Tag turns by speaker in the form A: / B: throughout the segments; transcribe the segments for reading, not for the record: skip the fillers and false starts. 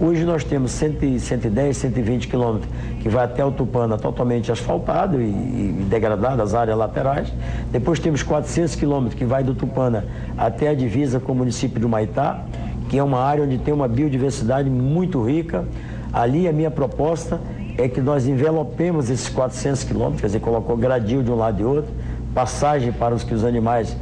A: Hoje nós temos 110, 120 quilômetros que vai até o Tupana totalmente asfaltado e degradado, as áreas laterais. Depois temos 400 quilômetros que vai do Tupana até a divisa com o município de Humaitá, que é uma área onde tem uma biodiversidade muito rica. Ali a minha proposta é que nós envelopemos esses 400 quilômetros, quer dizer, colocou gradil de um lado e outro, passagem para os que os animais,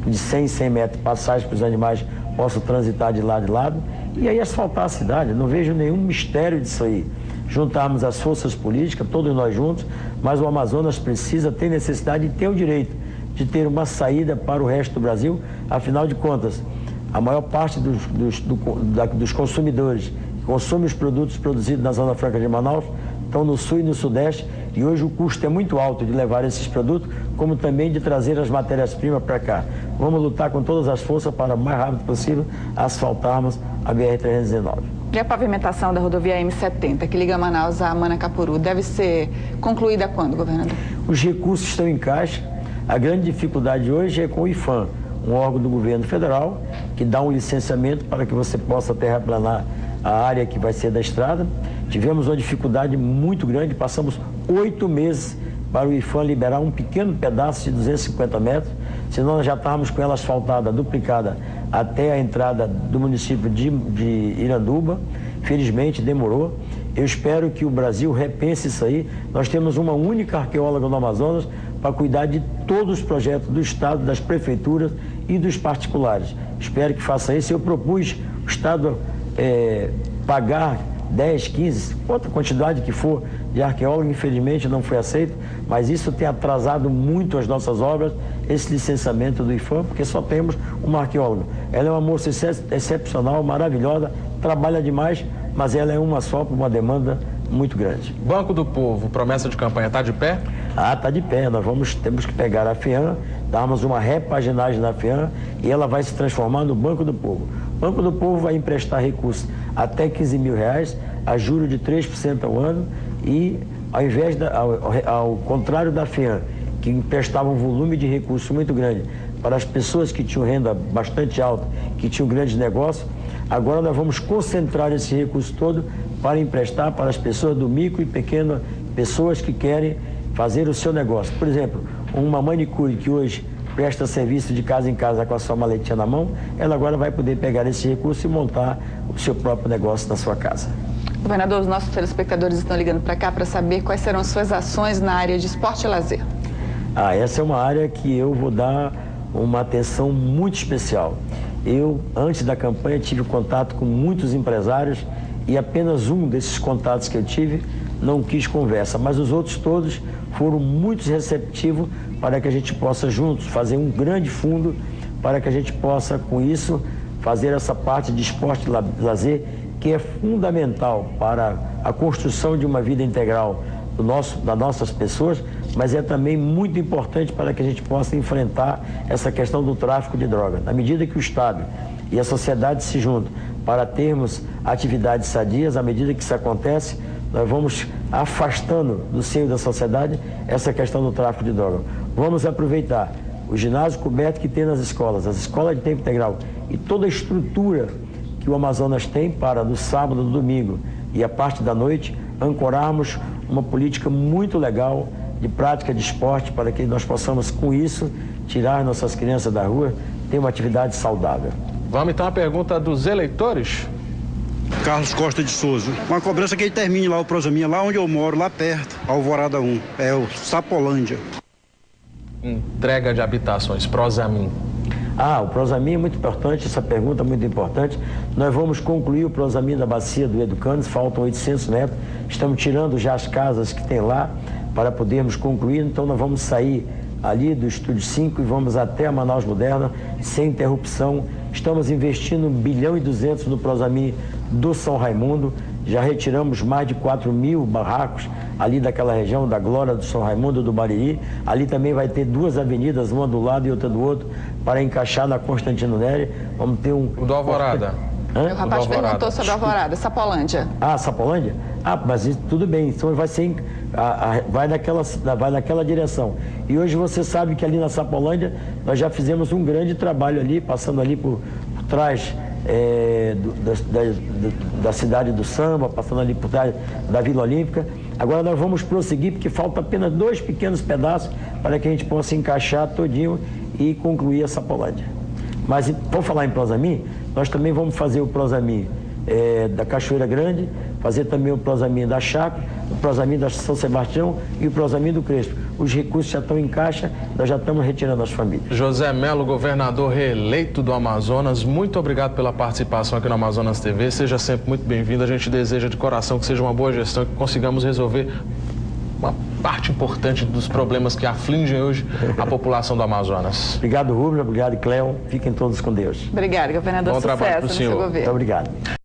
A: de 100 metros, passagem para os animais possam transitar de lado e lado, e aí asfaltar a cidade. Não vejo nenhum mistério disso aí. Juntarmos as forças políticas, todos nós juntos, mas o Amazonas precisa ter necessidade de ter o direito de ter uma saída para o resto do Brasil. Afinal de contas, a maior parte dos consumidores que consomem os produtos produzidos na Zona Franca de Manaus estão no sul e no sudeste, e hoje o custo é muito alto de levar esses produtos, como também de trazer as matérias-primas para cá. Vamos lutar com todas as forças para, o mais rápido possível, asfaltarmos a BR-319.
B: E a pavimentação da rodovia M70, que liga Manaus a Manacapuru, deve ser concluída quando, governador? Os recursos estão em caixa. A grande dificuldade hoje é com o IFAM, um órgão do governo federal, que dá um licenciamento para que você possa terraplanar a área que vai ser da estrada. Tivemos uma dificuldade muito grande, passamos 8 meses para o IFAM liberar um pequeno pedaço de 250 metros, senão nós já estávamos com ela asfaltada, duplicada, até a entrada do município de Iranduba. Felizmente demorou. Eu espero que o Brasil repense isso aí. Nós temos uma única arqueóloga no Amazonas para cuidar de todos os projetos do Estado, das prefeituras e dos particulares. Espero que faça isso. Eu propus o Estado pagar 10, 15, quanta quantidade que for de arqueólogo, infelizmente não foi aceito, mas isso tem atrasado muito as nossas obras, esse licenciamento do IFAM, porque só temos uma arqueóloga. Ela é uma moça excepcional, maravilhosa, trabalha demais, mas ela é uma só por uma demanda muito grande.
C: Banco do Povo, promessa de campanha, está de pé?
A: Está de pé. Temos que pegar a FEAM, darmos uma repaginagem na FEAM e ela vai se transformar no Banco do Povo. O Banco do Povo vai emprestar recursos até R$15 mil, a juros de 3% ao ano, e ao contrário da FEAM, que emprestava um volume de recursos muito grande para as pessoas que tinham renda bastante alta, que tinham grandes negócios, agora nós vamos concentrar esse recurso todo para emprestar para as pessoas do micro e pequeno, pessoas que querem fazer o seu negócio. Por exemplo, uma manicure que hoje presta serviço de casa em casa com a sua maletinha na mão, ela agora vai poder pegar esse recurso e montar o seu próprio negócio na sua casa.
B: Governador, os nossos telespectadores estão ligando para cá para saber quais serão suas ações na área de esporte e lazer.
A: Essa é uma área que eu vou dar uma atenção muito especial. Eu, antes da campanha, tive contato com muitos empresários e apenas um desses contatos que eu tive não quis conversa, mas os outros todos foram muito receptivos para que a gente possa juntos fazer um grande fundo, para que a gente possa, com isso, fazer essa parte de esporte e lazer, que é fundamental para a construção de uma vida integral das nossas pessoas, mas é também muito importante para que a gente possa enfrentar essa questão do tráfico de drogas. Na medida que o Estado e a sociedade se juntam para termos atividades sadias, à medida que isso acontece, nós vamos afastando do seio da sociedade essa questão do tráfico de drogas. Vamos aproveitar o ginásio coberto que tem nas escolas, as escolas de tempo integral e toda a estrutura que o Amazonas tem para, no sábado, no domingo e a parte da noite, ancorarmos uma política muito legal de prática de esporte para que nós possamos, com isso, tirar nossas crianças da rua, ter uma atividade saudável.
C: Vamos então à pergunta dos eleitores?
D: Carlos Costa de Souza. Uma cobrança que ele termine lá o Prosaminha, lá onde eu moro, lá perto, Alvorada 1, é o Sapolândia.
C: Entrega de habitações, Prosamin.
A: O Prosamin é muito importante, essa pergunta é muito importante. Nós vamos concluir o Prosamin da bacia do Educandos, faltam 800 metros. Estamos tirando já as casas que tem lá para podermos concluir. Então nós vamos sair ali do Estúdio 5 e vamos até a Manaus Moderna, sem interrupção. Estamos investindo 1,2 bilhão no Prosamin do São Raimundo. Já retiramos mais de 4.000 barracos ali daquela região, da Glória, do São Raimundo, do Bariri. Ali também vai ter 2 avenidas, uma do lado e outra do outro, para encaixar na Constantino Nery. Vamos ter um...
C: O do Alvorada.
B: O rapaz perguntou sobre a Alvorada, Sapolândia.
A: Sapolândia? Mas isso, tudo bem, então vai ser... vai naquela direção. E hoje você sabe que ali na Sapolândia nós já fizemos um grande trabalho ali, passando ali por trás da cidade do samba, passando ali por trás da Vila Olímpica. Agora nós vamos prosseguir, porque falta apenas 2 pequenos pedaços para que a gente possa encaixar todinho e concluir a Sapolândia. Mas, por falar em Prosamin, nós também vamos fazer o Prosamin da Cachoeira Grande, fazer também o Prosamin da Chácara, o Prosamin da São Sebastião e o Prosamin do Crespo. Os recursos já estão em caixa, nós já estamos retirando as famílias.
C: José Melo, governador reeleito do Amazonas, muito obrigado pela participação aqui no Amazonas TV. Seja sempre muito bem-vindo. A gente deseja de coração que seja uma boa gestão, que consigamos resolver uma parte importante dos problemas que afligem hoje a população do Amazonas.
A: Obrigado, Rubens. Obrigado, Cléo. Fiquem todos com Deus.
B: Obrigado, governador.
C: Bom trabalho
B: Sucesso no seu governo.
A: Muito obrigado.